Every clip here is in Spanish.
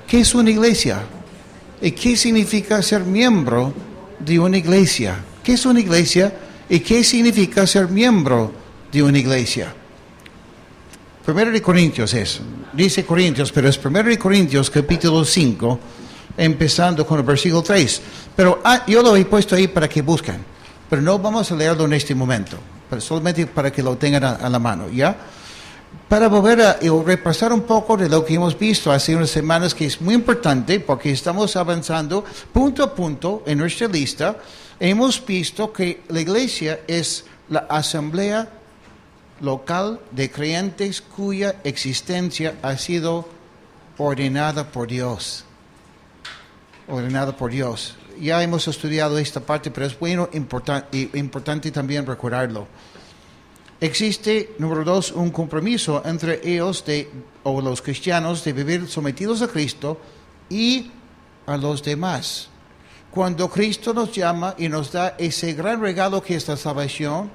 ¿Qué es una iglesia? ¿Y qué significa ser miembro de una iglesia? ¿Qué es una iglesia? ¿Y qué significa ser miembro de una iglesia? Primero de Corintios dice Corintios, pero es Primero de Corintios capítulo 5, empezando con el versículo 3. Pero yo lo he puesto ahí para que busquen, pero no vamos a leerlo en este momento, pero solamente para que lo tengan a la mano, ¿ya? Para volver a repasar un poco de lo que hemos visto hace unas semanas, que es muy importante porque estamos avanzando punto a punto en nuestra lista. Hemos visto que la iglesia es la asamblea local de creyentes cuya existencia ha sido ordenada por Dios. Ordenada por Dios. Ya hemos estudiado esta parte, pero es bueno importante también recordarlo. Existe, número 2, un compromiso entre ellos o los cristianos de vivir sometidos a Cristo y a los demás. Cuando Cristo nos llama y nos da ese gran regalo que es la salvación,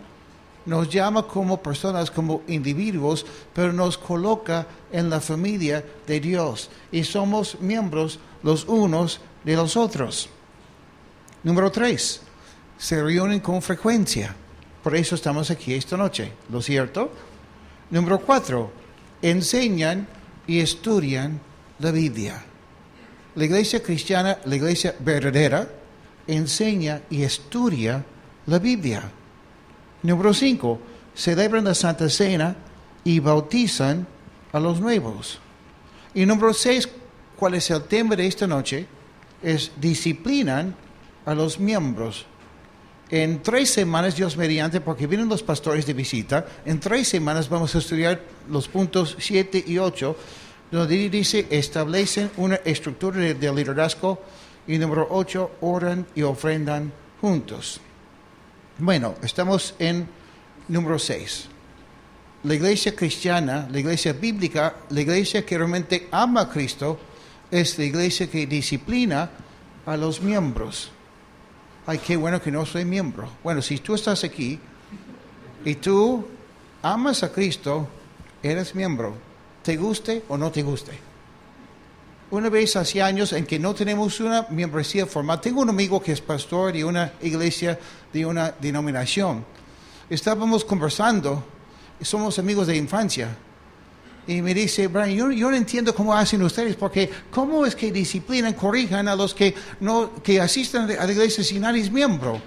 nos llama como personas, como individuos, pero nos coloca en la familia de Dios y somos miembros los unos de los otros. Número 3, se reúnen con frecuencia. Por eso estamos aquí esta noche, ¿lo cierto? Número 4, enseñan y estudian la Biblia. La iglesia cristiana, la iglesia verdadera, enseña y estudia la Biblia. Número 5, celebran la Santa Cena y bautizan a los nuevos. Y número 6, ¿cuál es el tema de esta noche? Es disciplinan a los miembros. En 3 semanas, Dios mediante, porque vienen los pastores de visita, en 3 semanas vamos a estudiar los puntos 7 y 8, donde dice, establecen una estructura de liderazgo, y número 8, oran y ofrendan juntos. Bueno, estamos en número 6. La iglesia cristiana, la iglesia bíblica, la iglesia que realmente ama a Cristo, es la iglesia que disciplina a los miembros. Ay, qué bueno que no soy miembro. Bueno, si tú estás aquí y tú amas a Cristo, eres miembro, te guste o no te guste. Una vez hace años en que no tenemos una membresía formal, tengo un amigo que es pastor de una iglesia, de una denominación. Estábamos conversando, somos amigos de infancia, y me dice, Brian, yo no entiendo cómo hacen ustedes, porque ¿cómo es que disciplinan, corrijan a los que asistan a la iglesia si nadie es miembro?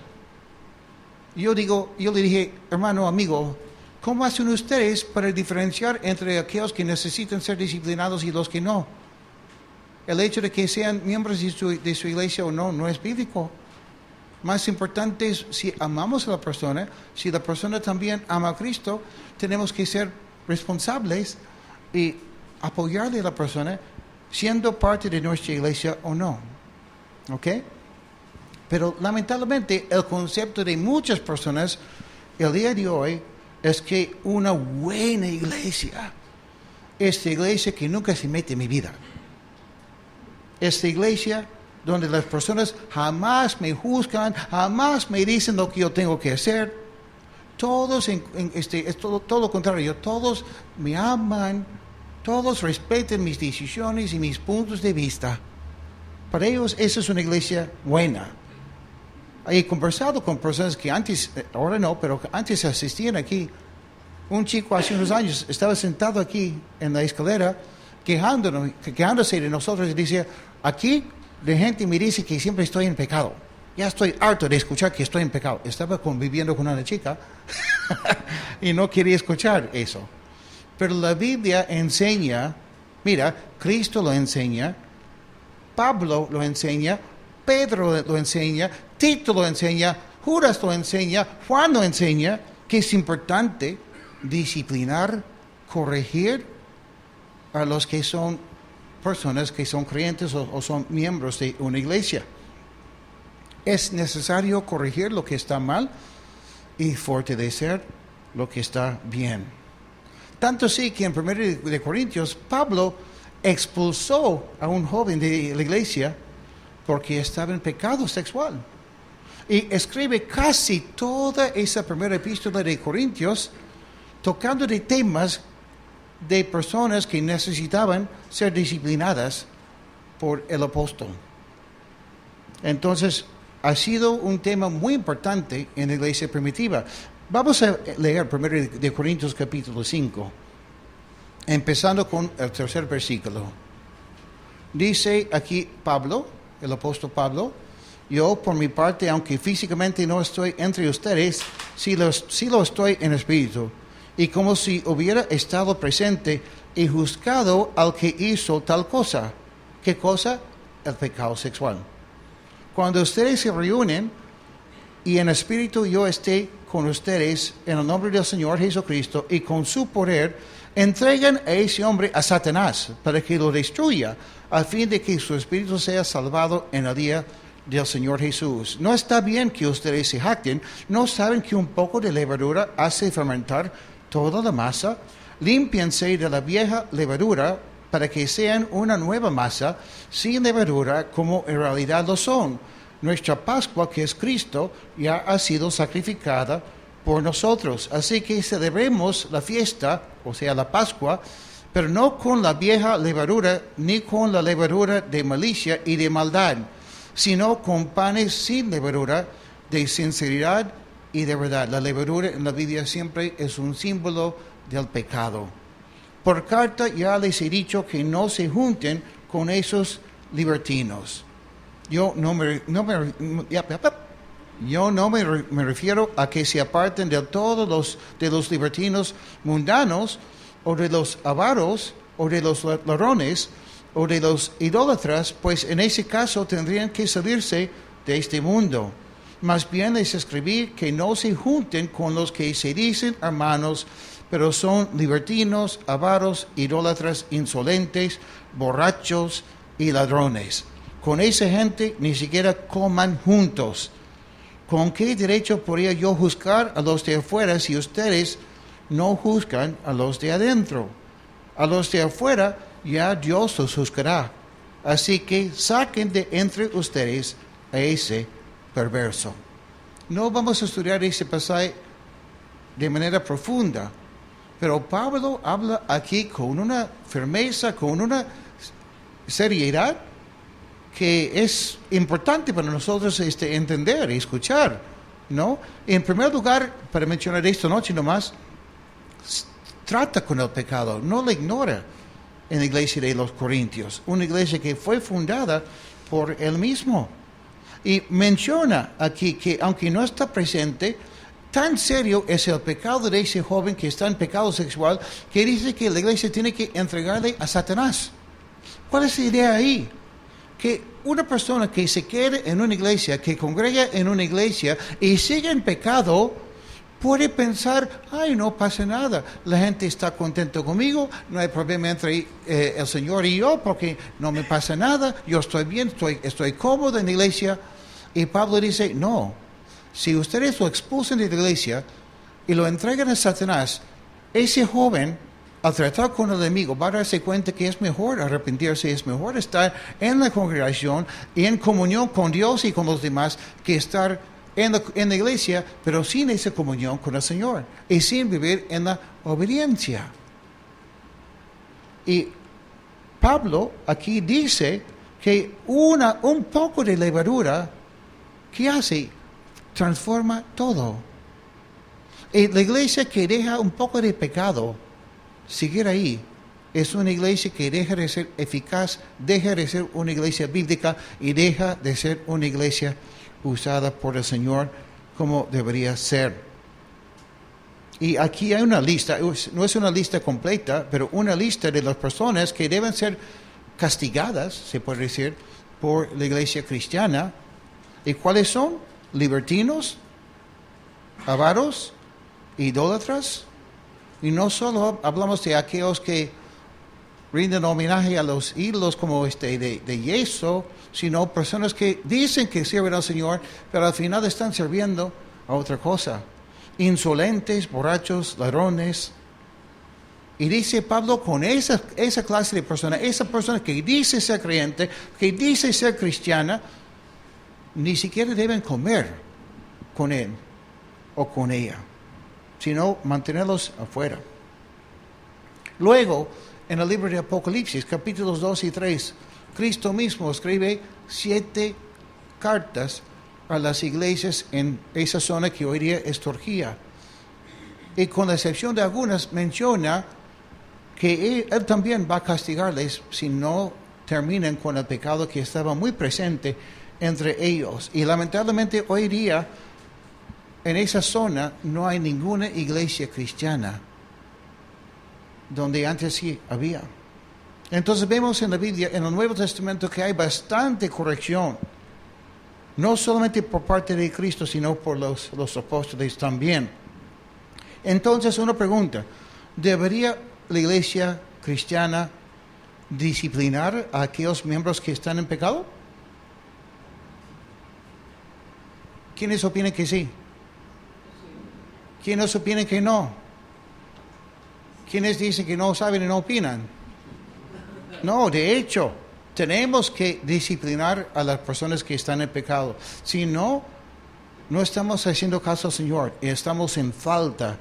Yo le dije, hermano, amigo, ¿cómo hacen ustedes para diferenciar entre aquellos que necesitan ser disciplinados y los que no? El hecho de que sean miembros de su iglesia o no, no es bíblico. Más importante es si amamos a la persona, si la persona también ama a Cristo, tenemos que ser responsables y apoyarle a la persona siendo parte de nuestra iglesia o no. ¿Ok? Pero lamentablemente el concepto de muchas personas el día de hoy es que una buena iglesia es la iglesia que nunca se mete en mi vida. Es la iglesia donde las personas jamás me juzgan, jamás me dicen lo que yo tengo que hacer. Todos, es todo lo contrario, todos me aman, todos respetan mis decisiones y mis puntos de vista. Para ellos, esa es una iglesia buena. He conversado con personas que antes, ahora no, pero antes asistían aquí. Un chico hace unos años estaba sentado aquí en la escalera, quejándose de nosotros y decía, aquí la gente me dice que siempre estoy en pecado. Ya estoy harto de escuchar que estoy en pecado. Estaba conviviendo con una chica y no quería escuchar eso. Pero la Biblia enseña, mira, Cristo lo enseña, Pablo lo enseña, Pedro lo enseña, Tito lo enseña, Judas lo enseña, Juan lo enseña, que es importante disciplinar, corregir a los que son personas que son creyentes o son miembros de una iglesia. Es necesario corregir lo que está mal y fortalecer lo que está bien. Tanto sí que en 1 de Corintios, Pablo expulsó a un joven de la iglesia porque estaba en pecado sexual. Y escribe casi toda esa primera epístola de Corintios tocando de temas de personas que necesitaban ser disciplinadas por el apóstol. Entonces, ha sido un tema muy importante en la iglesia primitiva. Vamos a leer 1 de Corintios capítulo 5, empezando con el tercer versículo. Dice aquí Pablo, el apóstol Pablo: yo por mi parte, aunque físicamente no estoy entre ustedes, sí lo estoy en espíritu, y como si hubiera estado presente, he juzgado al que hizo tal cosa. ¿Qué cosa? El pecado sexual. Cuando ustedes se reúnen y en espíritu yo esté con ustedes en el nombre del Señor Jesucristo, y con su poder entregan a ese hombre a Satanás para que lo destruya, a fin de que su espíritu sea salvado en el día del Señor Jesús. No está bien que ustedes se jacten. ¿No saben que un poco de levadura hace fermentar toda la masa? Límpiense de la vieja levadura para que sean una nueva masa, sin levadura, como en realidad lo son. Nuestra Pascua, que es Cristo, ya ha sido sacrificada por nosotros. Así que celebremos la fiesta, o sea, la Pascua, pero no con la vieja levadura, ni con la levadura de malicia y de maldad, sino con panes sin levadura, de sinceridad y de verdad. La levadura en la Biblia siempre es un símbolo del pecado. Por carta ya les he dicho que no se junten con esos libertinos. Yo no me refiero a que se aparten del todo de los libertinos mundanos, o de los avaros, o de los ladrones, o de los idólatras, pues en ese caso tendrían que salirse de este mundo. Más bien les escribí que no se junten con los que se dicen hermanos, pero son libertinos, avaros, idólatras, insolentes, borrachos y ladrones. Con esa gente ni siquiera coman juntos. ¿Con qué derecho podría yo juzgar a los de afuera si ustedes no juzgan a los de adentro? A los de afuera ya Dios los juzgará. Así que saquen de entre ustedes a ese perverso. No vamos a estudiar ese pasaje de manera profunda, pero Pablo habla aquí con una firmeza, con una seriedad que es importante para nosotros entender y escuchar, ¿no? En primer lugar, para mencionar esta noche nomás, trata con el pecado, no lo ignora en la iglesia de los Corintios, una iglesia que fue fundada por él mismo. Y menciona aquí que aunque no está presente, tan serio es el pecado de ese joven que está en pecado sexual, que dice que la iglesia tiene que entregarle a Satanás. ¿Cuál es la idea ahí? Que una persona que se quede en una iglesia, que congrega en una iglesia y sigue en pecado, puede pensar: ay, no pasa nada, la gente está contenta conmigo, no hay problema entre el Señor y yo, porque no me pasa nada, yo estoy bien, estoy cómodo en la iglesia. Y Pablo dice: no, si ustedes lo expulsan de la iglesia y lo entregan a Satanás, ese joven, al tratar con el enemigo, va a darse cuenta que es mejor arrepentirse, es mejor estar en la congregación y en comunión con Dios y con los demás, que estar en la iglesia, pero sin esa comunión con el Señor y sin vivir en la obediencia. Y Pablo aquí dice que un poco de levadura, ¿qué hace? Transforma todo. Y la iglesia que deja un poco de pecado seguir ahí, es una iglesia que deja de ser eficaz, deja de ser una iglesia bíblica y deja de ser una iglesia usada por el Señor como debería ser. Y aquí hay una lista, no es una lista completa, pero una lista de las personas que deben ser castigadas, se puede decir, por la iglesia cristiana. ¿Y cuáles son? Libertinos, avaros, idólatras. Y no solo hablamos de aquellos que rinden homenaje a los ídolos como de yeso, sino personas que dicen que sirven al Señor, pero al final están sirviendo a otra cosa. Insolentes, borrachos, ladrones. Y dice Pablo, con esa clase de personas, esa persona que dice ser creyente, que dice ser cristiana, ni siquiera deben comer con él o con ella, sino mantenerlos afuera. Luego, en el libro de Apocalipsis, capítulos 2 y 3, Cristo mismo escribe 7 cartas a las iglesias en esa zona que hoy día es Turquía. Y con la excepción de algunas, menciona que él también va a castigarles si no terminan con el pecado que estaba muy presente entre ellos. Y lamentablemente hoy día en esa zona no hay ninguna iglesia cristiana, donde antes sí había. Entonces vemos en la Biblia, en el Nuevo Testamento, que hay bastante corrección, no solamente por parte de Cristo, sino por los apóstoles también. Entonces una pregunta, ¿debería la iglesia cristiana disciplinar a aquellos miembros que están en pecado? ¿Quiénes opinan que sí? ¿Quiénes opinan que no? ¿Quiénes dicen que no saben y no opinan? No, de hecho, tenemos que disciplinar a las personas que están en pecado. Si no, no estamos haciendo caso al Señor y estamos en falta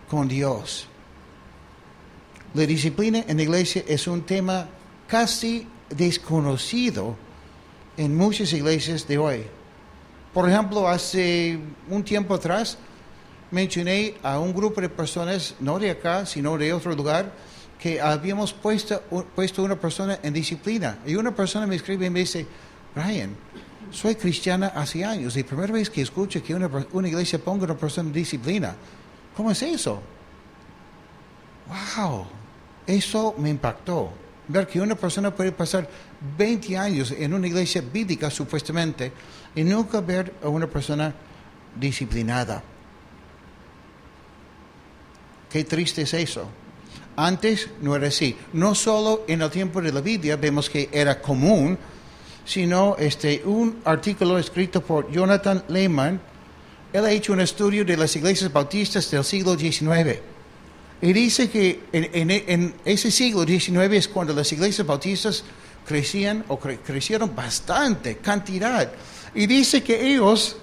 con Dios. La disciplina en la iglesia es un tema casi desconocido en muchas iglesias de hoy. Por ejemplo, hace un tiempo atrás mencioné a un grupo de personas, no de acá, sino de otro lugar, que habíamos puesto una persona en disciplina. Y una persona me escribe y me dice, Brian, soy cristiana hace años y la primera vez que escucho que una iglesia ponga a una persona en disciplina. ¿Cómo es eso? ¡Wow! Eso me impactó. Ver que una persona puede pasar 20 años en una iglesia bíblica, supuestamente, y nunca ver a una persona disciplinada. Qué triste es eso. Antes no era así. No solo en el tiempo de la Biblia vemos que era común, sino un artículo escrito por Jonathan Lehman. Él ha hecho un estudio de las iglesias bautistas del siglo XIX. Y dice que en ese siglo XIX es cuando las iglesias bautistas crecieron bastante, cantidad. Y dice que ellos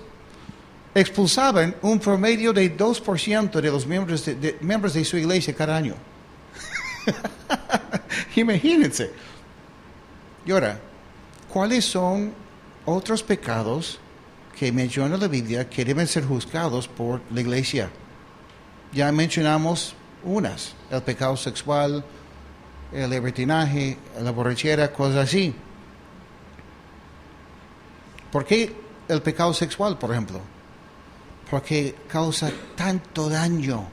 expulsaban un promedio de 2% de los miembros de su iglesia cada año. Imagínense. Y ahora, ¿cuáles son otros pecados que menciona la Biblia que deben ser juzgados por la iglesia? Ya mencionamos unas: el pecado sexual, el libertinaje, la borrachera, cosas así. ¿Por qué el pecado sexual, por ejemplo? Porque causa tanto daño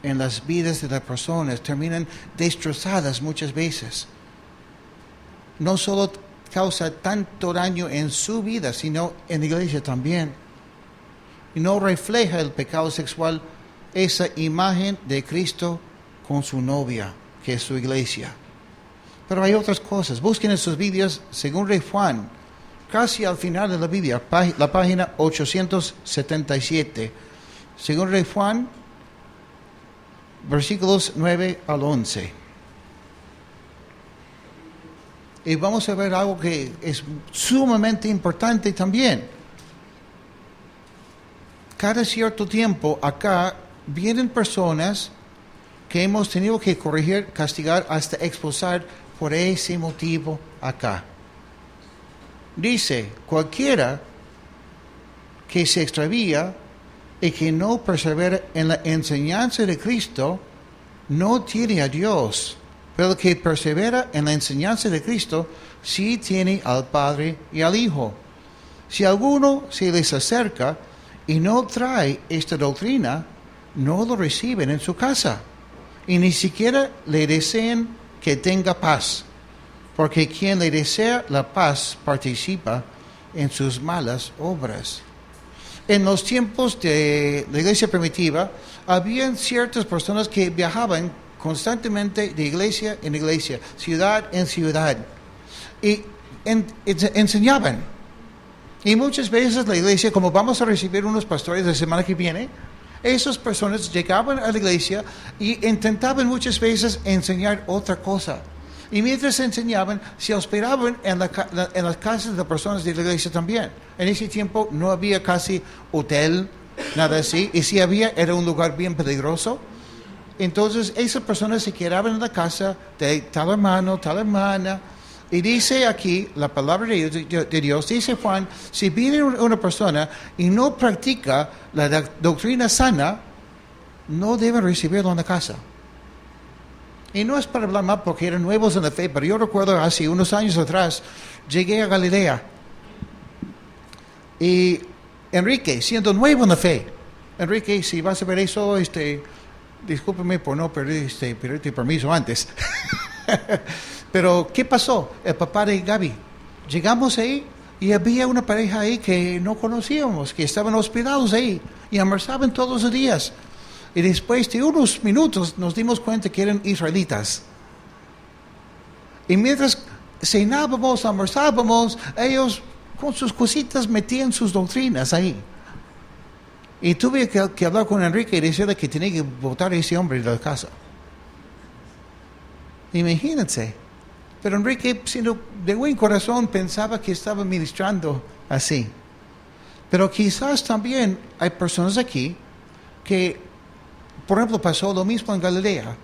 en las vidas de las personas, terminan destrozadas muchas veces. No solo causa tanto daño en su vida, sino en la iglesia también. Y no refleja el pecado sexual esa imagen de Cristo con su novia, que es su iglesia. Pero hay otras cosas. Busquen en sus Biblias, según Rey Juan, casi al final de la Biblia, la página 877. Según Rey Juan, versículos 9 al 11. Y vamos a ver algo que es sumamente importante también. Cada cierto tiempo acá vienen personas que hemos tenido que corregir, castigar, hasta expulsar por ese motivo acá. Dice, cualquiera que se extravía y que no persevera en la enseñanza de Cristo, no tiene a Dios. Pero el que persevera en la enseñanza de Cristo, sí tiene al Padre y al Hijo. Si alguno se les acerca y no trae esta doctrina, no lo reciben en su casa, y ni siquiera le desean que tenga paz, porque quien le desea la paz participa en sus malas obras. En los tiempos de la iglesia primitiva, habían ciertas personas que viajaban constantemente de iglesia en iglesia, ciudad en ciudad, y enseñaban. Y muchas veces la iglesia, como vamos a recibir unos pastores la semana que viene, esas personas llegaban a la iglesia y intentaban muchas veces enseñar otra cosa. Y mientras enseñaban, se hospedaban en las casas de personas de la iglesia también. En ese tiempo no había casi hotel, nada así. Y si había, era un lugar bien peligroso. Entonces, esas personas se quedaban en la casa de tal hermano, tal hermana, Y dice aquí, la palabra de Dios, dice Juan, si viene una persona y no practica la doctrina sana, no deben recibirlo en la casa. Y no es para hablar mal porque eran nuevos en la fe, pero yo recuerdo hace unos años atrás, llegué a Galilea. Y Enrique, siendo nuevo en la fe, Enrique, si vas a ver eso, discúlpeme por no pedirte permiso antes. Pero, ¿qué pasó? El papá de Gaby. Llegamos ahí y había una pareja ahí que no conocíamos, que estaban hospedados ahí y almorzaban todos los días. Y después de unos minutos nos dimos cuenta que eran israelitas. Y mientras cenábamos, almorzábamos, ellos con sus cositas metían sus doctrinas ahí. Y tuve que hablar con Enrique y decirle que tenía que botar a ese hombre de la casa. Imagínense. Pero Enrique, siendo de buen corazón, pensaba que estaba ministrando así. Pero quizás también hay personas aquí que, por ejemplo, pasó lo mismo en Galilea.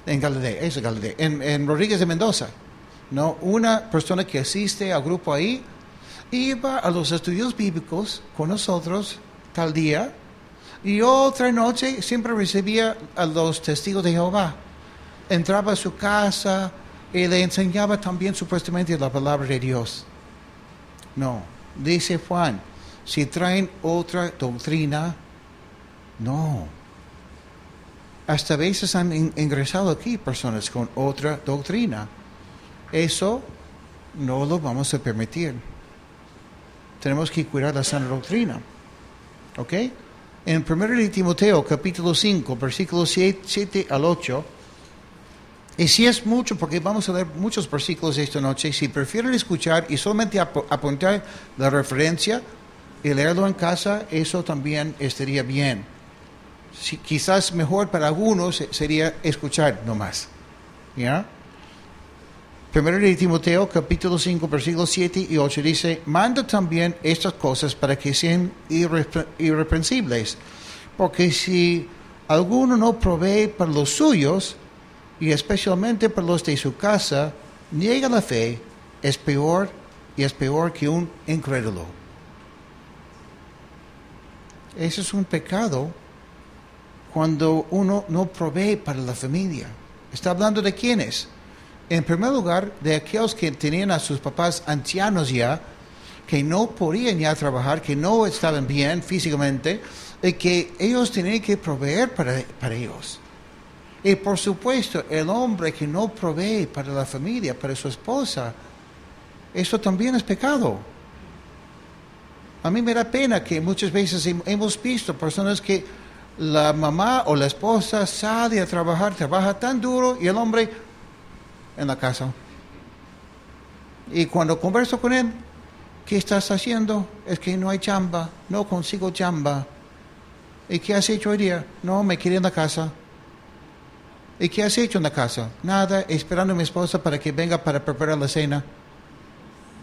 En Rodríguez de Mendoza. ¿No? Una persona que asiste al grupo ahí, iba a los estudios bíblicos con nosotros tal día, y otra noche siempre recibía a los testigos de Jehová. Entraba a su casa y le enseñaba también supuestamente la palabra de Dios. No, dice Juan, si traen otra doctrina, no. Hasta veces han ingresado aquí personas con otra doctrina. Eso no lo vamos a permitir. Tenemos que cuidar la sana doctrina. ¿Ok? En 1 de Timoteo, capítulo 5, versículos 7 al 8, y si es mucho, porque vamos a leer muchos versículos esta noche, si prefieren escuchar y solamente apuntar la referencia y leerlo en casa, eso también estaría bien. Quizás mejor para algunos sería escuchar nomás. ¿Ya? 1 de Timoteo, capítulo 5, versículos 7 y 8 dice, manda también estas cosas para que sean irreprensibles, porque si alguno no provee para los suyos, y especialmente para los de su casa, niega la fe, es peor que un incrédulo. Ese es un pecado cuando uno no provee para la familia. ¿Está hablando de quiénes? En primer lugar, de aquellos que tenían a sus papás ancianos ya, que no podían ya trabajar, que no estaban bien físicamente, y que ellos tenían que proveer para ellos. Y por supuesto, el hombre que no provee para la familia, para su esposa, eso también es pecado. A mí me da pena que muchas veces hemos visto personas que la mamá o la esposa sale a trabajar, trabaja tan duro y el hombre en la casa. Y cuando converso con él, ¿qué estás haciendo? Es que no hay chamba, no consigo chamba. ¿Y qué has hecho hoy día? No, me quedé en la casa. ¿Y qué has hecho en la casa? Nada, esperando a mi esposa para que venga para preparar la cena.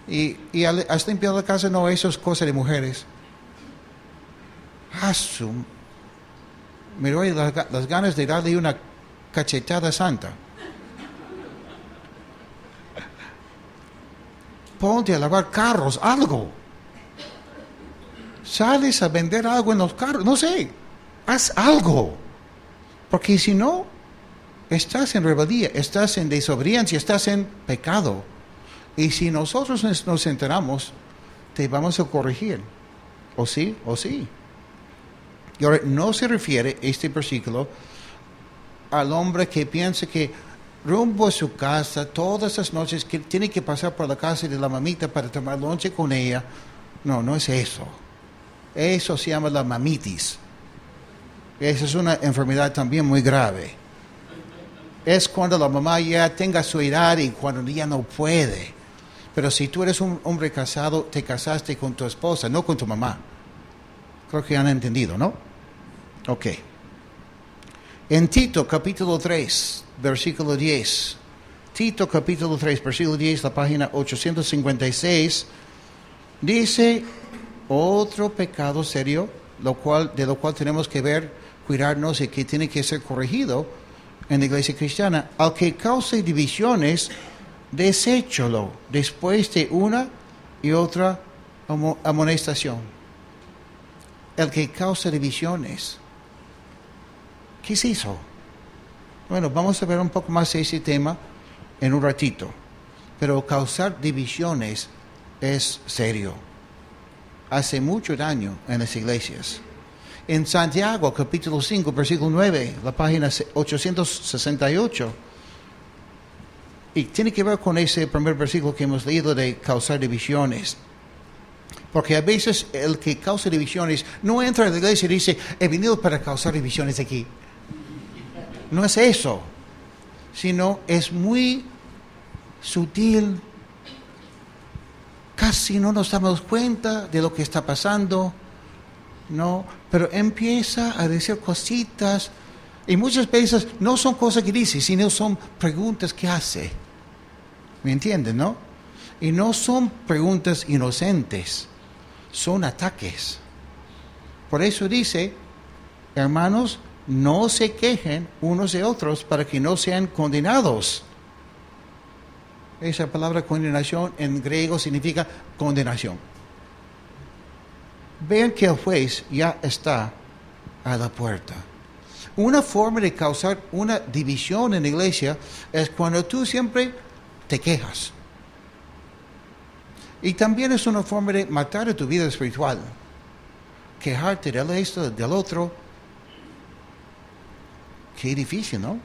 ¿Y has limpiado la casa? No, eso es cosa de mujeres. Me doy las ganas de darle una cachetada santa. Ponte a lavar carros, algo. Sales a vender algo en los carros, no sé. Haz algo. Porque si no, estás en rebeldía, estás en desobediencia, estás en pecado. Y si nosotros nos enteramos, te vamos a corregir. ¿O sí? ¿O sí? Y ahora, no se refiere este versículo al hombre que piensa que rumbo a su casa todas las noches, que tiene que pasar por la casa de la mamita para tomar lonche con ella. No, no es eso. Eso se llama la mamitis. Esa es una enfermedad también muy grave. Es cuando la mamá ya tenga su edad y cuando ya no puede. Pero si tú eres un hombre casado, te casaste con tu esposa, no con tu mamá. Creo que han entendido, ¿no? Ok. En Tito, capítulo 3, versículo 10. Tito, capítulo 3, versículo 10, la página 856, dice otro pecado serio, de lo cual tenemos que cuidarnos y que tiene que ser corregido en la iglesia cristiana. Al que cause divisiones deséchalo después de una y otra amonestación. El que causa divisiones. ¿Qué es eso? Bueno, vamos a ver un poco más de ese tema en un ratito. Pero causar divisiones es serio. Hace mucho daño en las iglesias. En Santiago, capítulo 5, versículo 9, la página 868, y tiene que ver con ese primer versículo que hemos leído de causar divisiones. Porque a veces el que causa divisiones no entra a la iglesia y dice, he venido para causar divisiones aquí. No es eso, sino es muy sutil. Casi no nos damos cuenta de lo que está pasando, ¿no? Pero empieza a decir cositas, y muchas veces no son cosas que dice, sino son preguntas que hace. ¿Me entienden, no? Y no son preguntas inocentes, son ataques. Por eso dice, hermanos, no se quejen unos de otros para que no sean condenados. Esa palabra condenación en griego significa condenación. Vean que el juez ya está a la puerta. Una forma de causar una división en la iglesia es cuando tú siempre te quejas. Y también es una forma de matar a tu vida espiritual. Quejarte del esto, del otro. Qué difícil, ¿no?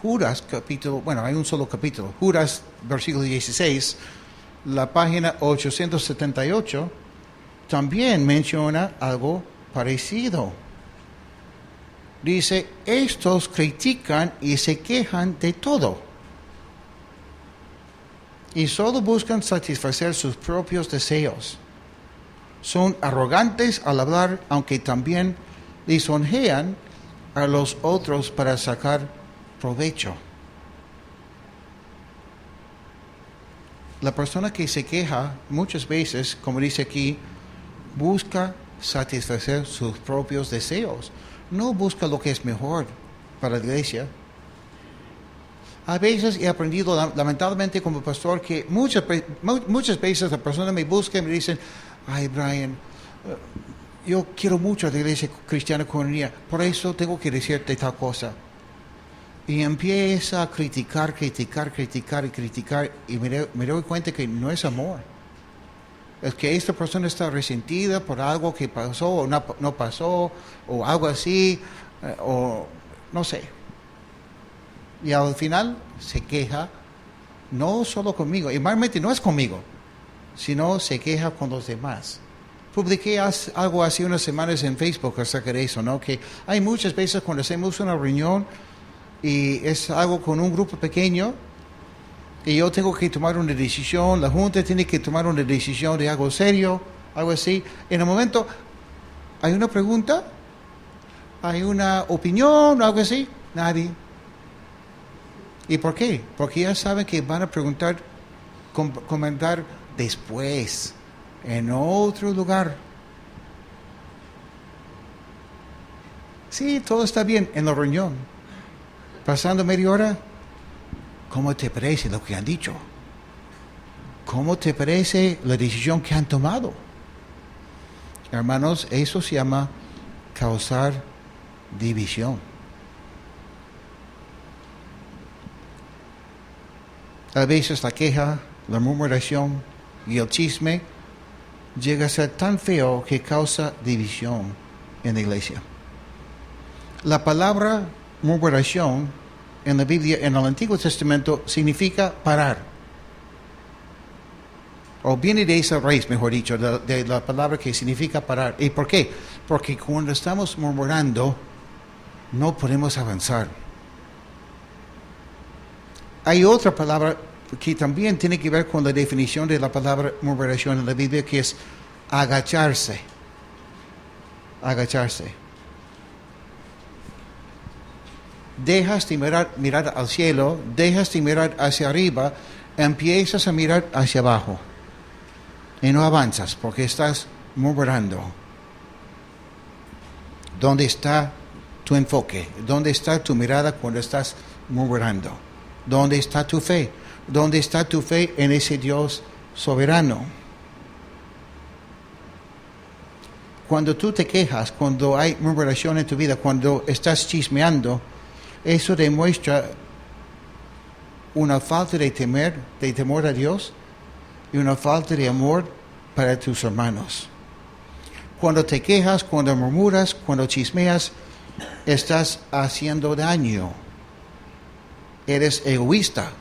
Judas, capítulo, bueno, hay un solo capítulo. Judas, versículo 16, la página 878, también menciona algo parecido. Dice, estos critican y se quejan de todo. Y solo buscan satisfacer sus propios deseos. Son arrogantes al hablar, aunque también lisonjean a los otros para sacar provecho. La persona que se queja muchas veces, como dice aquí, busca satisfacer sus propios deseos. No busca lo que es mejor para la iglesia. A veces he aprendido, lamentablemente como pastor, que muchas veces la persona me busca y me dicen, ay Brian, yo quiero mucho a la iglesia cristiana comunidad, por eso tengo que decirte tal cosa. Y empieza a criticar, y me doy cuenta que no es amor. Es que esta persona está resentida por algo que pasó o no pasó, o algo así, o no sé. Y al final se queja, no solo conmigo, y normalmente no es conmigo, sino se queja con los demás. Publiqué algo hace unas semanas en Facebook acerca de eso, ¿no? Que hay muchas veces cuando hacemos una reunión y es algo con un grupo pequeño y yo tengo que tomar una decisión, la junta tiene que tomar una decisión de algo serio, algo así. En el momento hay una pregunta, hay una opinión, algo así, nadie. ¿Y por qué? Porque ya saben que van a preguntar, comentar después, en otro lugar. Sí, todo está bien en la reunión. Pasando media hora, ¿cómo te parece lo que han dicho? ¿Cómo te parece la decisión que han tomado? Hermanos, eso se llama causar división. A veces la queja, la murmuración y el chisme llega a ser tan feo que causa división en la iglesia. La palabra murmuración en la Biblia, en el Antiguo Testamento, significa parar. O viene de esa raíz, mejor dicho, de la palabra que significa parar. ¿Y por qué? Porque cuando estamos murmurando, no podemos avanzar. Hay otra palabra que también tiene que ver con la definición de la palabra murmuración en la Biblia, que es agacharse. Agacharse. Dejas de mirar al cielo, dejas de mirar hacia arriba, empiezas a mirar hacia abajo. Y no avanzas porque estás murmurando. ¿Dónde está tu enfoque? ¿Dónde está tu mirada cuando estás murmurando? ¿Dónde está tu fe? ¿Dónde está tu fe en ese Dios soberano? Cuando tú te quejas, cuando hay murmuración en tu vida, cuando estás chismeando, eso demuestra una falta de temor a Dios y una falta de amor para tus hermanos. Cuando te quejas, cuando murmuras, cuando chismeas, estás haciendo daño. Eres egoísta.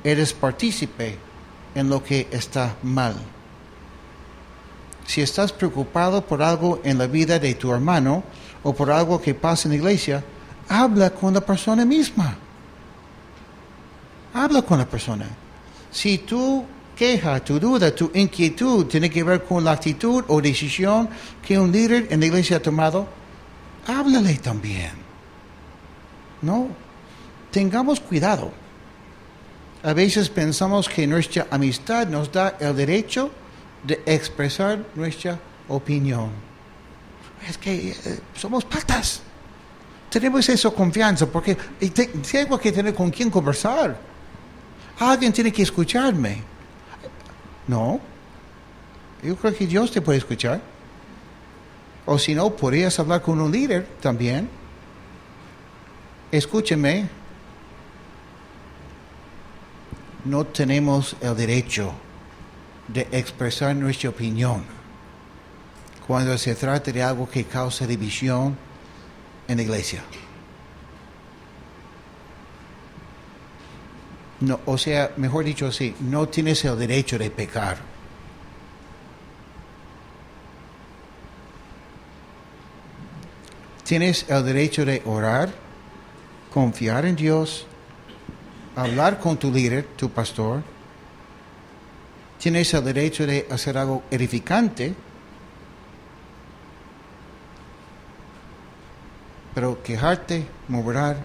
Eres partícipe en lo que está mal. Si estás preocupado por algo en la vida de tu hermano o por algo que pasa en la iglesia, habla con la persona misma. Habla con la persona. Si tu queja, tu duda, tu inquietud tiene que ver con la actitud o decisión que un líder en la iglesia ha tomado, háblale también. No, tengamos cuidado. A veces pensamos que nuestra amistad nos da el derecho de expresar nuestra opinión. Es que somos patas. Tenemos esa confianza porque tengo que tener con quién conversar. Alguien tiene que escucharme. No. Yo creo que Dios te puede escuchar. O si no, podrías hablar con un líder también. Escúcheme. No tenemos el derecho de expresar nuestra opinión cuando se trata de algo que causa división en la iglesia. No, o sea, mejor dicho así, no tienes el derecho de pecar. Tienes el derecho de orar, confiar en Dios, hablar con tu líder, tu pastor. Tienes el derecho de hacer algo edificante, pero quejarte, murmurar,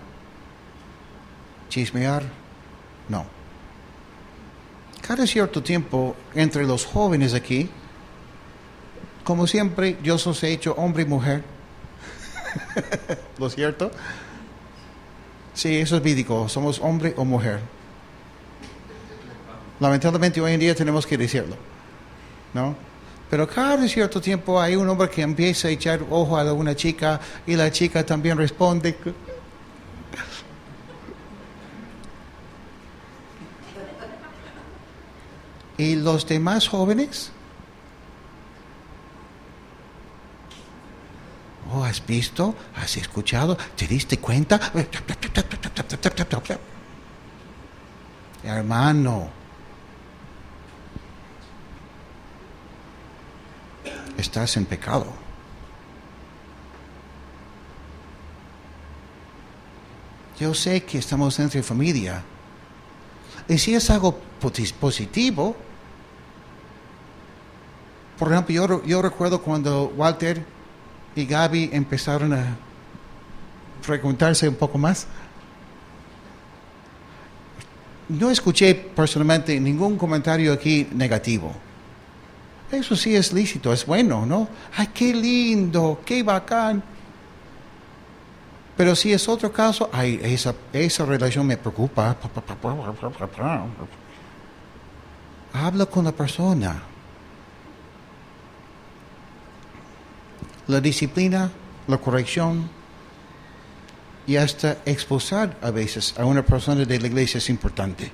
chismear, no. Cada cierto tiempo, entre los jóvenes aquí, como siempre, Dios os ha hecho hombre y mujer. ¿Lo cierto? Sí, eso es bíblico, somos hombre o mujer. Lamentablemente hoy en día tenemos que decirlo, ¿no? Pero cada cierto tiempo hay un hombre que empieza a echar ojo a una chica y la chica también responde. ¿Y los demás jóvenes? Oh, ¿has visto? ¿Has escuchado? ¿Te diste cuenta? Hermano, estás en pecado. Yo sé que estamos entre familia. Y si es algo positivo, por ejemplo, yo recuerdo cuando Walter y Gaby empezaron a frecuentarse un poco más. No escuché personalmente ningún comentario aquí negativo. Eso sí es lícito, es bueno, ¿no? ¡Ay, qué lindo! ¡Qué bacán! Pero si es otro caso, ay, esa relación me preocupa. Habla con la persona. La disciplina, la corrección y hasta expulsar a veces a una persona de la iglesia es importante.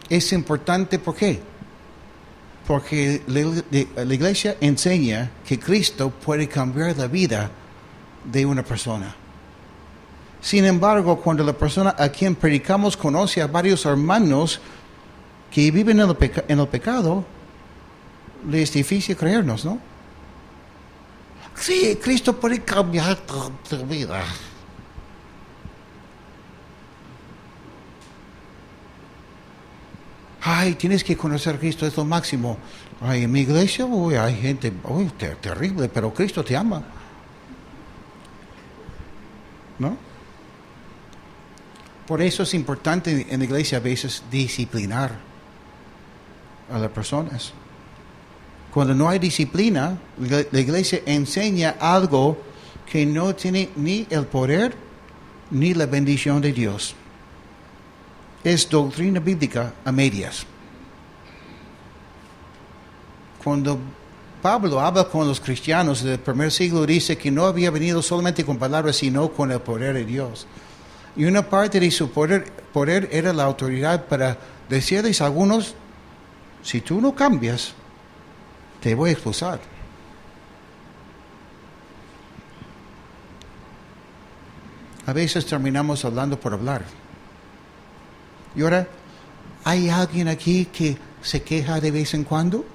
Es importante ¿por qué? Porque la iglesia enseña que Cristo puede cambiar la vida de una persona. Sin embargo, cuando la persona a quien predicamos conoce a varios hermanos que viven en el pecado, le es difícil creernos, ¿no? Sí, Cristo puede cambiar tu vida. Ay, tienes que conocer a Cristo, es lo máximo. Ay, en mi iglesia, uy, hay gente, uy, terrible, pero Cristo te ama. ¿No? Por eso es importante en la iglesia a veces disciplinar a las personas. Cuando no hay disciplina, la iglesia enseña algo que no tiene ni el poder ni la bendición de Dios. es doctrina bíblica a medias. Cuando Pablo habla con los cristianos del primer siglo, dice que no había venido solamente con palabras, sino con el poder de Dios. Y una parte de su poder era la autoridad para decirles a algunos, si tú no cambias, te voy a expulsar. A veces terminamos hablando por hablar. Y ahora, ¿hay alguien aquí que se queja de vez en cuando?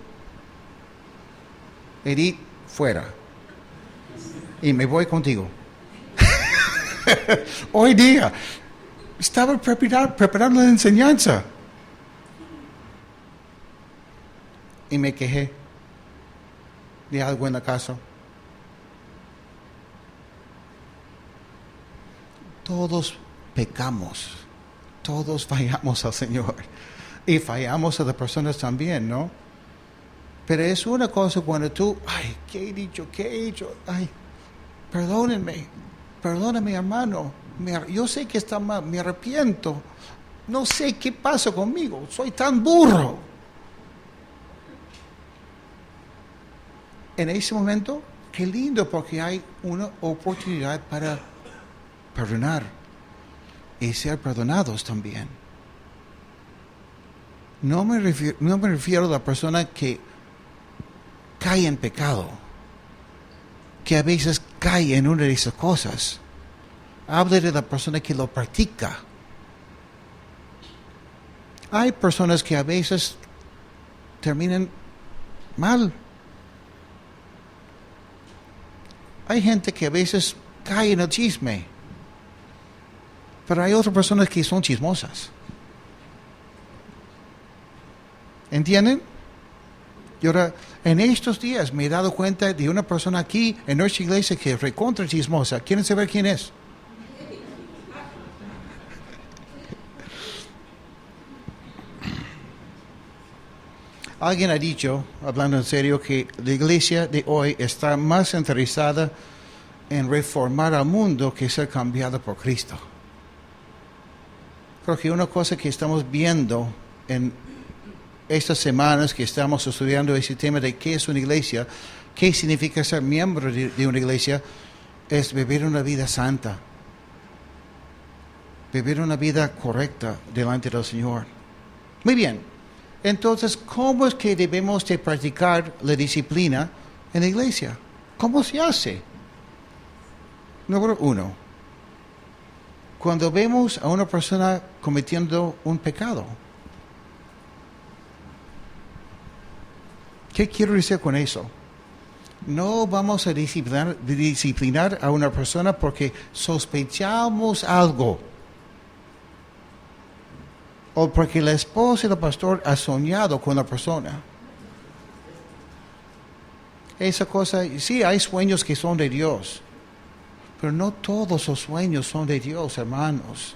Edith, fuera. Y me voy contigo. Hoy día estaba preparando la enseñanza. Y me quejé de algo en la casa. Todos pecamos. Todos fallamos al Señor. Y fallamos a las personas también, ¿no? Pero es una cosa cuando tú, ay, ¿qué he dicho? ¿Qué he hecho? Ay, perdóname, hermano. Yo sé que está mal, me arrepiento. No sé qué pasa conmigo, soy tan burro. En ese momento, qué lindo, porque hay una oportunidad para perdonar y ser perdonados también. No me refiero a la persona que cae en pecado, que a veces cae en una de esas cosas. Hable de la persona que lo practica. Hay personas que a veces terminan mal. Hay gente que a veces cae en el chisme, pero hay otras personas que son chismosas. ¿Entienden? Y ahora, en estos días me he dado cuenta de una persona aquí en nuestra iglesia que es recontra chismosa. ¿Quieren saber quién es? Alguien ha dicho, hablando en serio, que la iglesia de hoy está más interesada en reformar al mundo que ser cambiada por Cristo. Creo que una cosa que estamos viendo en estas semanas que estamos estudiando ese tema de qué es una iglesia, qué significa ser miembro de una iglesia, es vivir una vida santa, vivir una vida correcta delante del Señor. Muy bien. Entonces, ¿cómo es que debemos de practicar la disciplina en la iglesia? ¿Cómo se hace? Número 1. Cuando vemos a una persona cometiendo un pecado. ¿Qué quiero decir con eso? No vamos a disciplinar a una persona porque sospechamos algo. O porque la esposa del pastor ha soñado con la persona. Esa cosa, sí, hay sueños que son de Dios, pero no todos los sueños son de Dios, hermanos.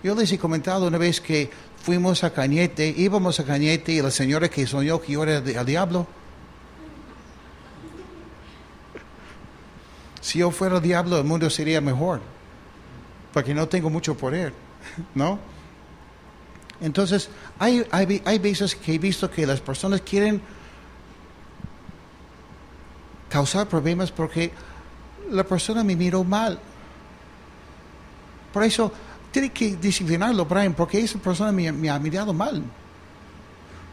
Yo les he comentado una vez que íbamos a Cañete y la señora que soñó que yo era el diablo. Si yo fuera el diablo, el mundo sería mejor, porque no tengo mucho poder, ¿no? Entonces, hay veces que he visto que las personas quieren causar problemas porque la persona me miró mal. Por eso, tiene que disciplinarlo, Brian, porque esa persona me ha mirado mal.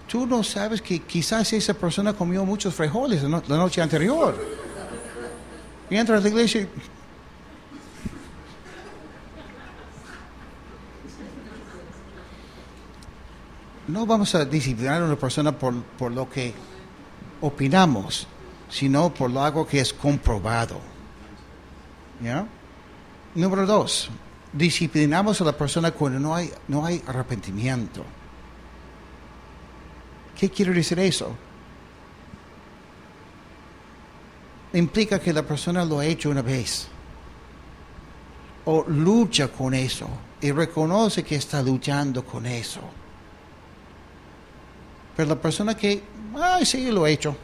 Tú no sabes que quizás esa persona comió muchos frijoles la noche anterior. Y entra a la iglesia y... No vamos a disciplinar a una persona por lo que opinamos, sino por algo que es comprobado. ¿Ya? Número 2, disciplinamos a la persona cuando no hay arrepentimiento. ¿Qué quiere decir eso? Implica que la persona lo ha hecho una vez, o lucha con eso, y reconoce que está luchando con eso. Pero la persona que, ay, sí, lo he hecho.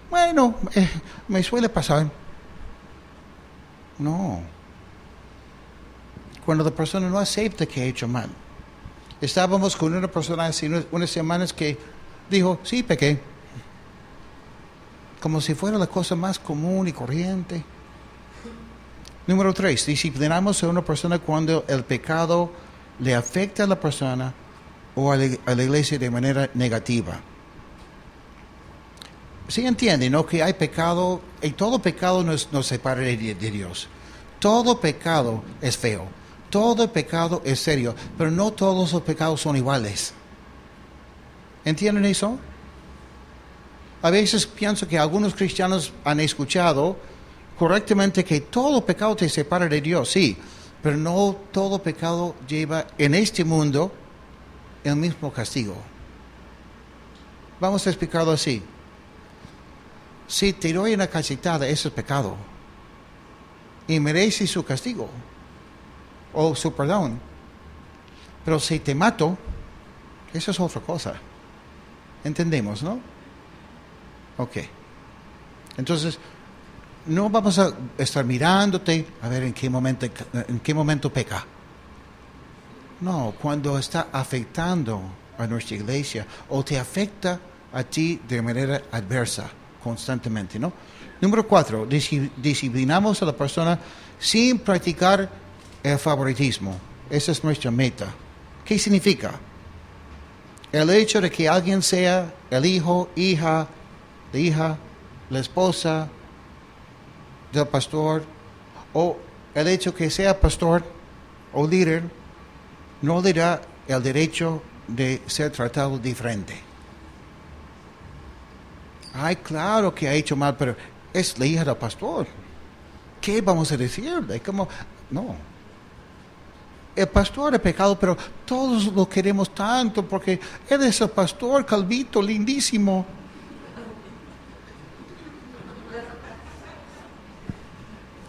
Bueno, me suele pasar. No. cuando la persona no acepta que ha hecho mal. Estábamos con una persona hace unas semanas que dijo, sí, pequé. Como si fuera la cosa más común y corriente. Número 3, disciplinamos a una persona cuando el pecado le afecta a la persona o a la iglesia de manera negativa. Sí entienden, ¿no? Que hay pecado, y todo pecado nos separa de Dios. Todo pecado es feo, todo pecado es serio, pero no todos los pecados son iguales. ¿Entienden eso? A veces pienso que algunos cristianos han escuchado correctamente que todo pecado te separa de Dios, sí, pero no todo pecado lleva en este mundo el mismo castigo. Vamos a explicarlo así. Si te doy una cachetada, eso es pecado. Y merece su castigo o su perdón. Pero si te mato, eso es otra cosa. ¿Entendemos, no? Ok. Entonces, no vamos a estar mirándote a ver en qué momento peca. No, cuando está afectando a nuestra iglesia o te afecta a ti de manera adversa constantemente, ¿no? Número 4, disciplinamos a la persona sin practicar el favoritismo. Esa es nuestra meta. ¿Qué significa? El hecho de que alguien sea el hijo, hija, la esposa del pastor, o el hecho que sea pastor o líder, no le da el derecho de ser tratado diferente. Ay, claro que ha hecho mal, pero es la hija del pastor. ¿Qué vamos a decirle? ¿Cómo? No. El pastor ha pecado, pero todos lo queremos tanto porque él es el pastor calvito, lindísimo.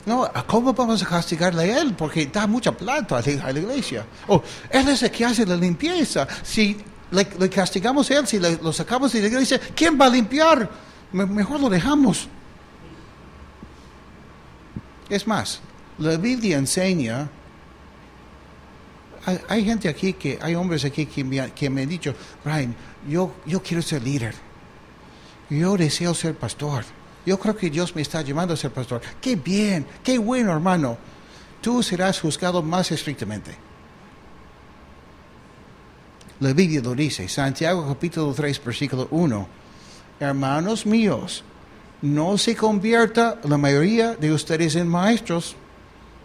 No, ¿cómo vamos a castigarle a él? Porque da mucha plata a la iglesia. O él es el que hace la limpieza. Si le castigamos a él, si lo sacamos de la iglesia, ¿quién va a limpiar? Mejor lo dejamos. Es más, la Biblia enseña. Hay gente aquí, hay hombres aquí que me han dicho, Brian, yo quiero ser líder. Yo deseo ser pastor. Yo creo que Dios me está llamando a ser pastor. ¡Qué bien! ¡Qué bueno, hermano! Tú serás juzgado más estrictamente. La Biblia lo dice, Santiago capítulo 3, versículo 1. Hermanos míos, no se convierta la mayoría de ustedes en maestros.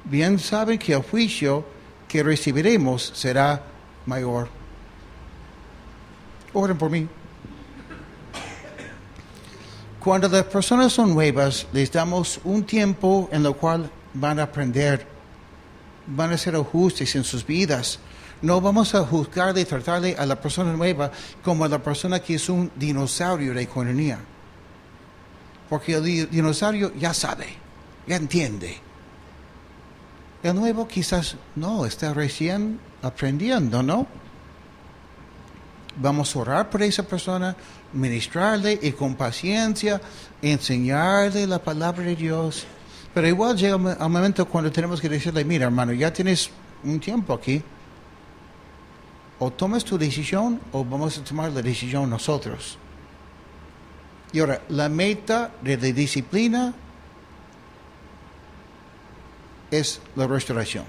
Bien saben que el juicio que recibiremos será mayor. Oren por mí. Cuando las personas son nuevas, les damos un tiempo en el cual van a aprender, van a hacer ajustes en sus vidas. No vamos a juzgarle y tratarle a la persona nueva como a la persona que es un dinosaurio de economía. Porque el dinosaurio ya sabe, ya entiende. El nuevo quizás no, está recién aprendiendo, ¿no? Vamos a orar por esa persona, ministrarle y con paciencia enseñarle la palabra de Dios. Pero igual llega un momento cuando tenemos que decirle, mira hermano, ya tienes un tiempo aquí. O tomas tu decisión o vamos a tomar la decisión nosotros. Y ahora, la meta de la disciplina es la restauración.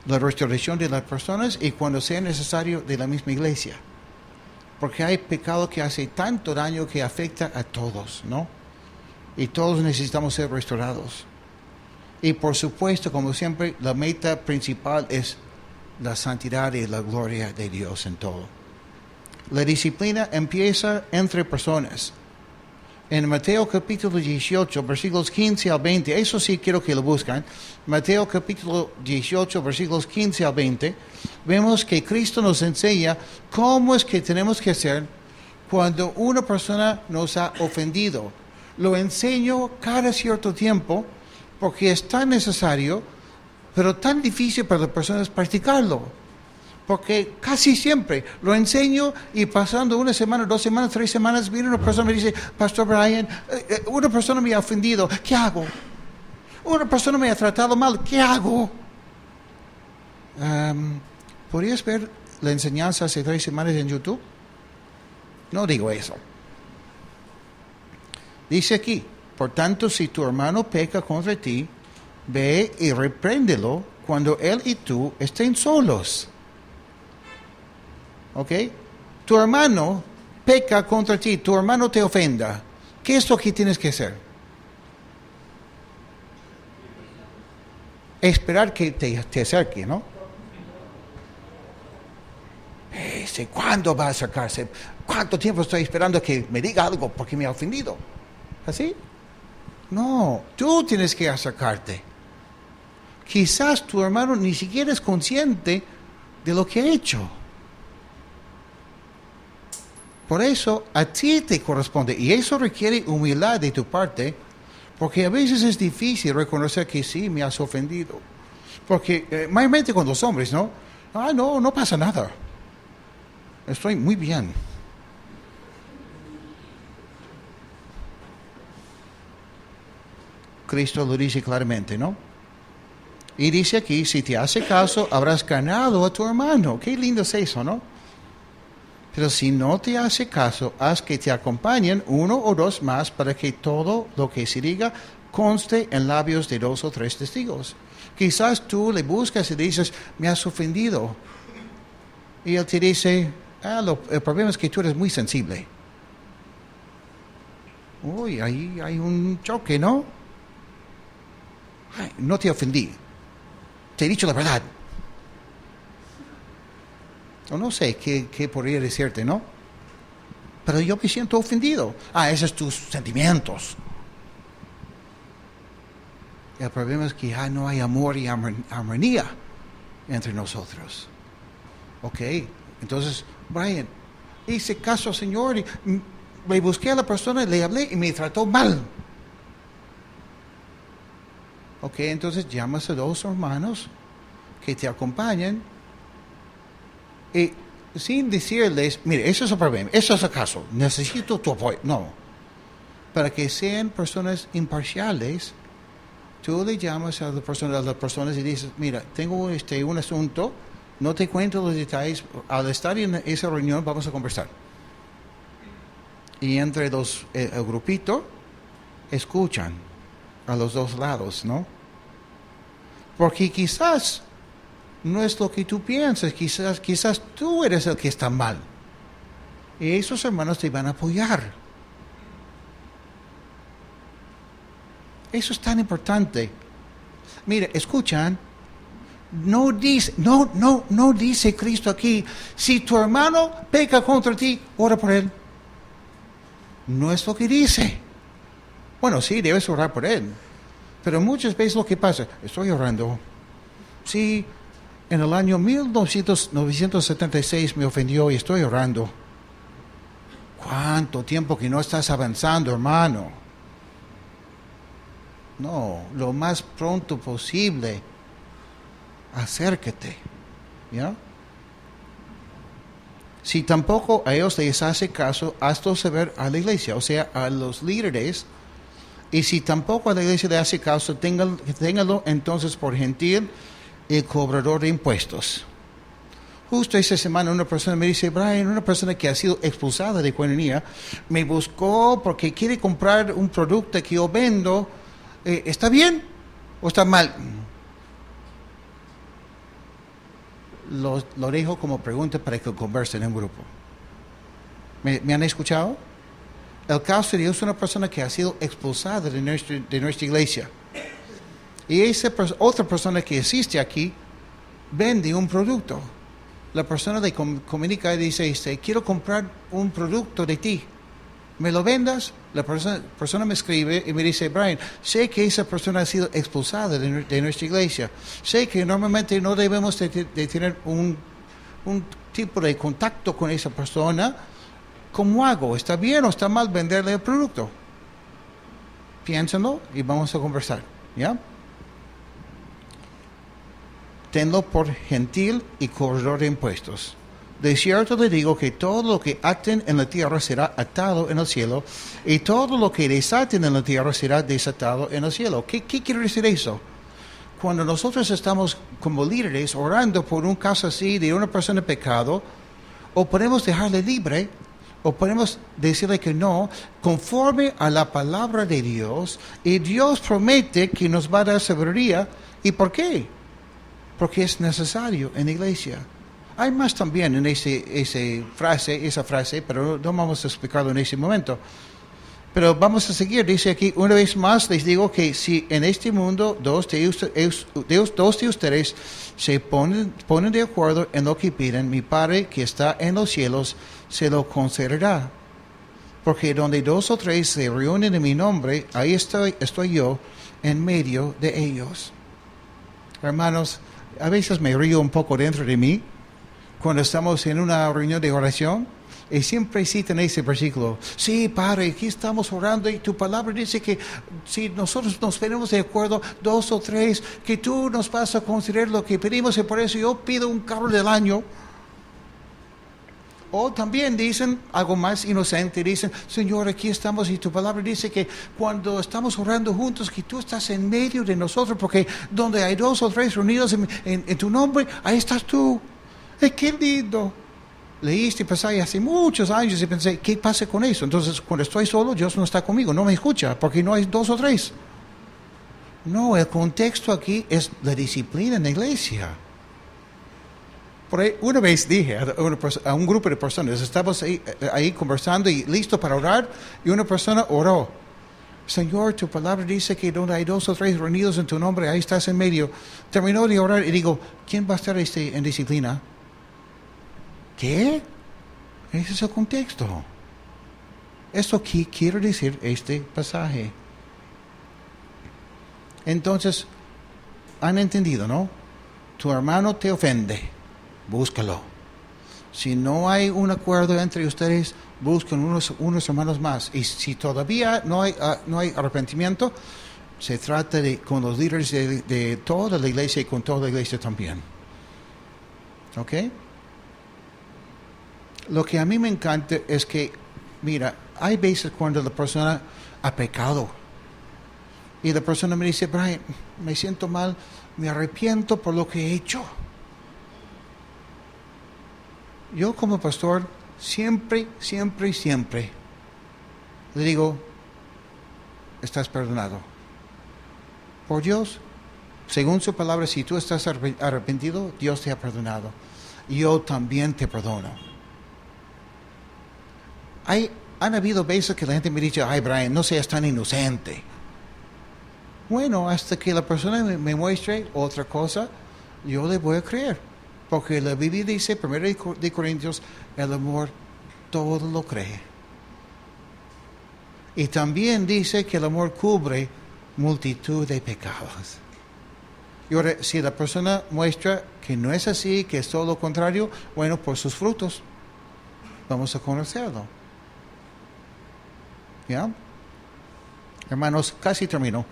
La restauración de las personas y cuando sea necesario de la misma iglesia. Porque hay pecado que hace tanto daño que afecta a todos, ¿no? Y todos necesitamos ser restaurados. Y por supuesto, como siempre, la meta principal es la santidad y la gloria de Dios en todo. La disciplina empieza entre personas. En Mateo capítulo 18, versículos 15 al 20, eso sí quiero que lo buscan. Mateo capítulo 18, versículos 15 al 20, vemos que Cristo nos enseña cómo es que tenemos que hacer cuando una persona nos ha ofendido. Lo enseño cada cierto tiempo porque es tan necesario, pero tan difícil para las personas practicarlo. Porque casi siempre lo enseño y pasando una semana, 2 semanas, 3 semanas, viene una persona y me dice, Pastor Brian, una persona me ha ofendido, ¿qué hago? una persona me ha tratado mal, ¿qué hago? ¿Podrías ver la enseñanza hace 3 semanas en YouTube? No digo eso. Dice aquí, por tanto, si tu hermano peca contra ti, ve y repréndelo cuando él y tú estén solos. ¿Ok? Tu hermano peca contra ti, tu hermano te ofenda. ¿Qué es lo que tienes que hacer? Esperar que te acerque, ¿no? ¿Cuándo va a acercarse? ¿Cuánto tiempo estoy esperando que me diga algo porque me ha ofendido? ¿Así? No, tú tienes que acercarte. Quizás tu hermano ni siquiera es consciente de lo que ha hecho. Por eso a ti te corresponde, y eso requiere humildad de tu parte, porque a veces es difícil reconocer que sí, me has ofendido. Porque mayormente con los hombres, ¿no? No pasa nada. Estoy muy bien. Cristo lo dice claramente, ¿no? Y dice aquí, si te hace caso, habrás ganado a tu hermano. Qué lindo es eso, ¿no? Pero si no te hace caso, haz que te acompañen 1 o 2 más para que todo lo que se diga conste en labios de 2 o 3 testigos. Quizás tú le buscas y dices, me has ofendido. Y él te dice, el problema es que tú eres muy sensible. Uy, ahí hay un choque, ¿no? Ay, no te ofendí. Te he dicho la verdad. O no sé qué podría decirte, ¿no? Pero yo me siento ofendido. Esos son tus sentimientos. El problema es que ya no hay amor y armonía entre nosotros. Ok, entonces, Brian, hice caso al Señor y le busqué a la persona, le hablé y me trató mal. Ok, entonces llamas a 2 hermanos que te acompañen y sin decirles, mire, eso es el problema, eso es el caso, necesito tu apoyo. No, para que sean personas imparciales, tú le llamas a las personas y dices, mira, tengo un asunto, no te cuento los detalles, al estar en esa reunión vamos a conversar. Y entre el grupito, escuchan a los 2 lados, ¿no? Porque quizás no es lo que tú piensas, quizás tú eres el que está mal. Y esos hermanos te van a apoyar. Eso es tan importante. Mire, escuchan, no dice Cristo aquí, si tu hermano peca contra ti, ora por él. No es lo que dice. Bueno, sí, debes orar por él. Pero muchas veces lo que pasa, estoy orando. Sí, en el año 1976 me ofendió y estoy orando. ¿Cuánto tiempo que no estás avanzando, hermano? No, lo más pronto posible, acércate. ¿Ya? Si tampoco a ellos les hace caso, hazlo saber a la iglesia, o sea, a los líderes. Y si tampoco a la iglesia le hace caso, téngalo entonces por gentil el cobrador de impuestos. Justo esta semana una persona me dice, Brian, una persona que ha sido expulsada de Koinonia, me buscó porque quiere comprar un producto que yo vendo. ¿Está bien o está mal? Lo dejo como pregunta para que conversen en un grupo. ¿Me han escuchado? El caso de Dios es una persona que ha sido expulsada de nuestra iglesia. Y esa otra persona que asiste aquí vende un producto. La persona le comunica y dice, quiero comprar un producto de ti. ¿Me lo vendas? La persona me escribe y me dice, Brian, sé que esa persona ha sido expulsada de nuestra iglesia. Sé que normalmente no debemos de tener un tipo de contacto con esa persona. ¿Cómo hago? ¿Está bien o está mal venderle el producto? Piénsalo y vamos a conversar. ¿Ya? Tenlo por gentil y cobrador de impuestos. de cierto le digo que todo lo que aten en la tierra será atado en el cielo, y todo lo que desaten en la tierra será desatado en el cielo. ¿Qué quiere decir eso? Cuando nosotros estamos como líderes orando por un caso así de una persona en pecado, o podemos dejarle libre, o podemos decirle que no, conforme a la palabra de Dios, y Dios promete que nos va a dar sabiduría. ¿Y por qué? Porque es necesario en la iglesia. Hay más también en esa frase, pero no vamos a explicarlo en ese momento. Pero vamos a seguir. Dice aquí, una vez más les digo que si en este mundo dos de ustedes se ponen de acuerdo en lo que piden, mi Padre que está en los cielos se lo concederá. Porque donde 2 o 3 se reúnen en mi nombre, ahí estoy yo en medio de ellos. Hermanos, a veces me río un poco dentro de mí cuando estamos en una reunión de oración y siempre citan ese versículo. Sí, Padre, aquí estamos orando y tu palabra dice que si nosotros nos ponemos de acuerdo 2 o 3, que tú nos vas a conceder lo que pedimos y por eso yo pido un carro del año. O también dicen algo más inocente, dicen, Señor, aquí estamos y tu palabra dice que cuando estamos orando juntos, que tú estás en medio de nosotros, porque donde hay 2 o 3 reunidos en tu nombre, ahí estás tú. ¡Qué lindo! Leí este pasaje hace muchos años y pensé, ¿qué pasa con eso? Entonces, cuando estoy solo, Dios no está conmigo, no me escucha, porque no hay 2 o 3. No, el contexto aquí es la disciplina en la iglesia. Por ahí, una vez dije a un grupo de personas, estábamos ahí conversando y listo para orar, y una persona oró. Señor, tu palabra dice que donde hay 2 o 3 reunidos en tu nombre, ahí estás en medio. Terminó de orar y digo, ¿quién va a estar en disciplina? ¿Qué? Ese es el contexto. Esto quiere decir este pasaje. Entonces, han entendido, ¿no? Tu hermano te ofende. Búscalo. Si no hay un acuerdo entre ustedes, busquen unos hermanos más. Y si todavía no hay arrepentimiento, se trata de con los líderes de toda la iglesia y con toda la iglesia también. ¿Ok? Lo que a mí me encanta es que, mira, hay veces cuando la persona ha pecado y la persona me dice, Brian, me siento mal, me arrepiento por lo que he hecho. Yo como pastor siempre le digo, estás perdonado. Por Dios, según su palabra, si tú estás arrepentido, Dios te ha perdonado. Yo también te perdono. Han habido veces que la gente me dice, ay Brian, no seas tan inocente. Bueno, hasta que la persona me muestre otra cosa, yo le voy a creer. Porque la Biblia dice, 1 de Corintios, el amor todo lo cree. Y también dice que el amor cubre multitud de pecados. Y ahora, si la persona muestra que no es así, que es todo lo contrario, bueno, por sus frutos vamos a conocerlo. ¿Ya? Hermanos, casi termino.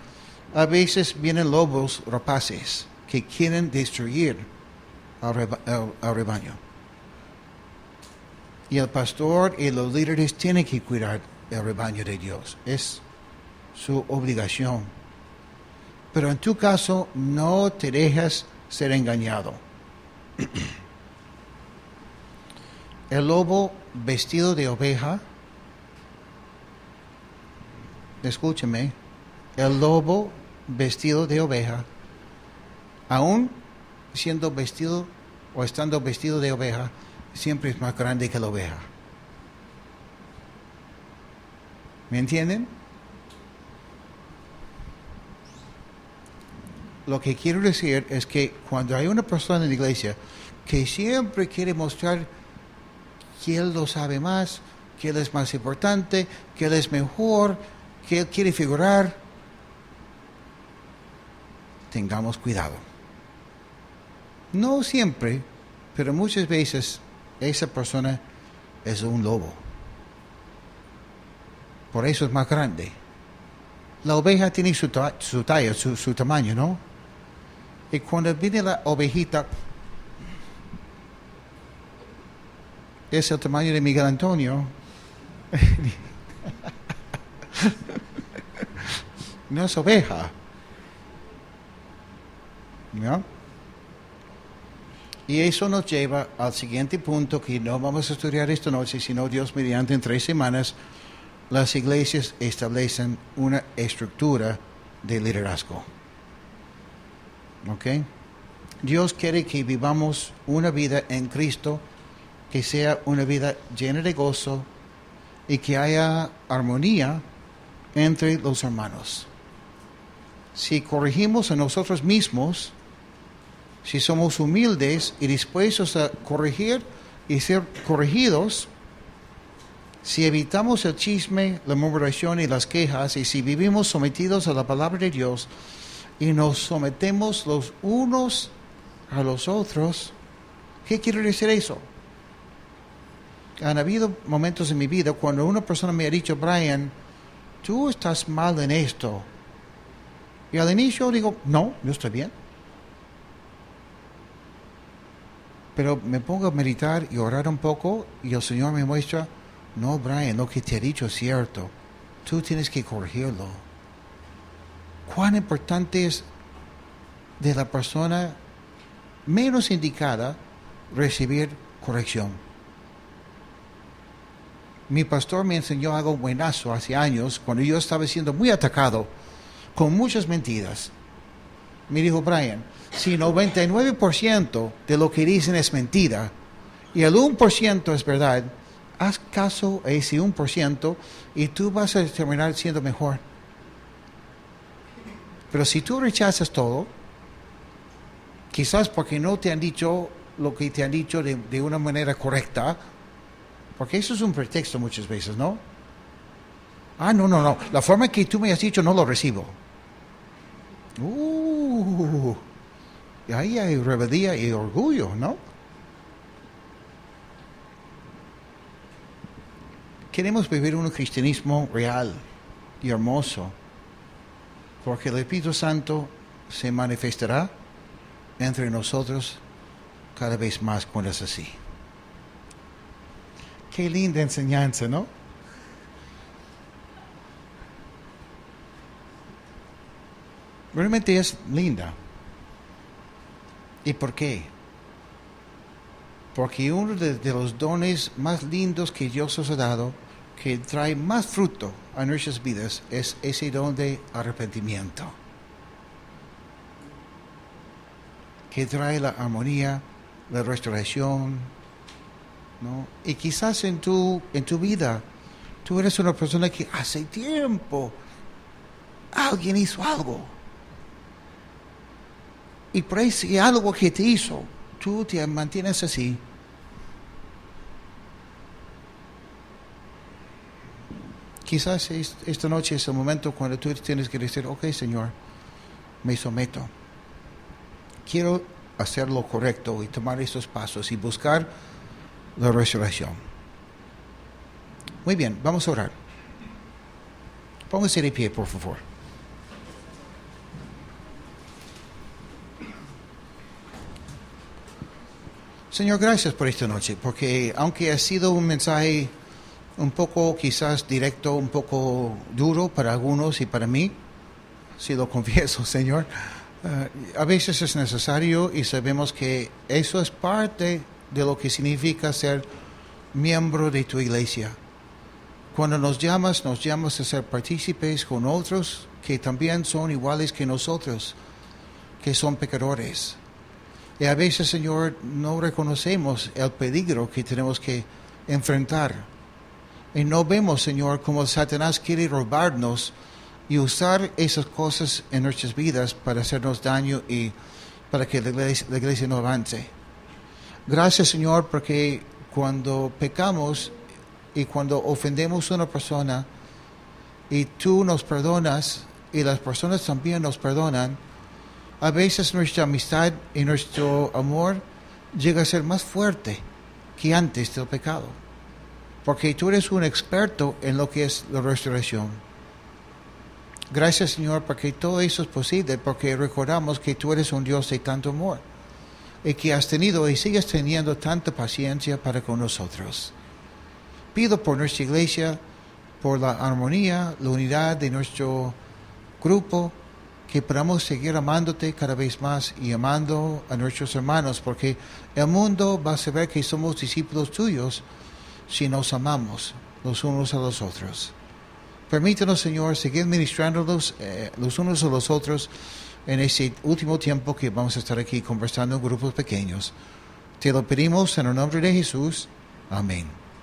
A veces vienen lobos rapaces que quieren destruir al rebaño. Y el pastor y los líderes tienen que cuidar el rebaño de Dios. Es su obligación. Pero en tu caso, no te dejas ser engañado. El lobo vestido de oveja, escúcheme, el lobo vestido de oveja, aún siendo vestido o estando vestido de oveja, siempre es más grande que la oveja. ¿Me entienden? Lo que quiero decir es que cuando hay una persona en la iglesia que siempre quiere mostrar que él lo sabe más, que él es más importante, que él es mejor, que él quiere figurar, tengamos cuidado. No siempre, pero muchas veces esa persona es un lobo. Por eso es más grande. La oveja tiene su talla, su tamaño, ¿no? Y cuando viene la ovejita, es el tamaño de Miguel Antonio. No es oveja. ¿No? Y eso nos lleva al siguiente punto que no vamos a estudiar esta noche, sino Dios mediante en 3 semanas. Las iglesias establecen una estructura de liderazgo. ¿Ok? Dios quiere que vivamos una vida en Cristo, que sea una vida llena de gozo y que haya armonía entre los hermanos. Si corregimos a nosotros mismos, si somos humildes y dispuestos a corregir y ser corregidos, si evitamos el chisme, la murmuración y las quejas, y si vivimos sometidos a la palabra de Dios y nos sometemos los unos a los otros, ¿qué quiere decir eso? Han habido momentos en mi vida cuando una persona me ha dicho, Brian, tú estás mal en esto. Y al inicio digo, no, yo estoy bien. Pero me pongo a meditar y orar un poco y el Señor me muestra, no, Brian, lo que te he dicho es cierto. Tú tienes que corregirlo. Cuán importante es de la persona menos indicada recibir corrección. Mi pastor me enseñó algo buenazo hace años cuando yo estaba siendo muy atacado con muchas mentiras. Me dijo, Brian, si 99% de lo que dicen es mentira y el 1% es verdad, haz caso a ese 1% y tú vas a terminar siendo mejor. Pero si tú rechazas todo, quizás porque no te han dicho lo que te han dicho de una manera correcta, porque eso es un pretexto muchas veces, ¿no? No, la forma que tú me has dicho no lo recibo. Y ahí hay rebeldía y orgullo, ¿no? Queremos vivir un cristianismo real y hermoso, porque el Espíritu Santo se manifestará entre nosotros cada vez más cuando es así. Qué linda enseñanza, ¿no? Realmente es linda. ¿Y por qué? Porque uno de los dones más lindos que Dios nos ha dado, que trae más fruto a nuestras vidas, es ese don de arrepentimiento. Que trae la armonía, la restauración, ¿no? Y quizás en tu vida, tú eres una persona que hace tiempo alguien hizo algo. Y por ese algo que te hizo, tú te mantienes así. Quizás esta noche es el momento cuando tú tienes que decir, ok, Señor, me someto. Quiero hacer lo correcto y tomar estos pasos y buscar la resurrección. Muy bien, vamos a orar. Póngase de pie, por favor. Señor, gracias por esta noche, porque aunque ha sido un mensaje un poco quizás directo, un poco duro para algunos y para mí, si lo confieso, Señor, a veces es necesario y sabemos que eso es parte de lo que significa ser miembro de tu iglesia. Cuando nos llamas a ser partícipes con otros que también son iguales que nosotros, que son pecadores. Y a veces, Señor, no reconocemos el peligro que tenemos que enfrentar. Y no vemos, Señor, cómo Satanás quiere robarnos y usar esas cosas en nuestras vidas para hacernos daño y para que la iglesia no avance. Gracias, Señor, porque cuando pecamos y cuando ofendemos a una persona y tú nos perdonas y las personas también nos perdonan, a veces nuestra amistad y nuestro amor llega a ser más fuerte que antes del pecado. Porque tú eres un experto en lo que es la restauración. Gracias, Señor, porque todo eso es posible, porque recordamos que tú eres un Dios de tanto amor. y que has tenido y sigues teniendo tanta paciencia para con nosotros. Pido por nuestra iglesia, por la armonía, la unidad de nuestro grupo, que podamos seguir amándote cada vez más y amando a nuestros hermanos, porque el mundo va a saber que somos discípulos tuyos si nos amamos los unos a los otros. Permítanos, Señor, seguir ministrándonos los unos a los otros en este último tiempo que vamos a estar aquí conversando en grupos pequeños. Te lo pedimos en el nombre de Jesús. Amén.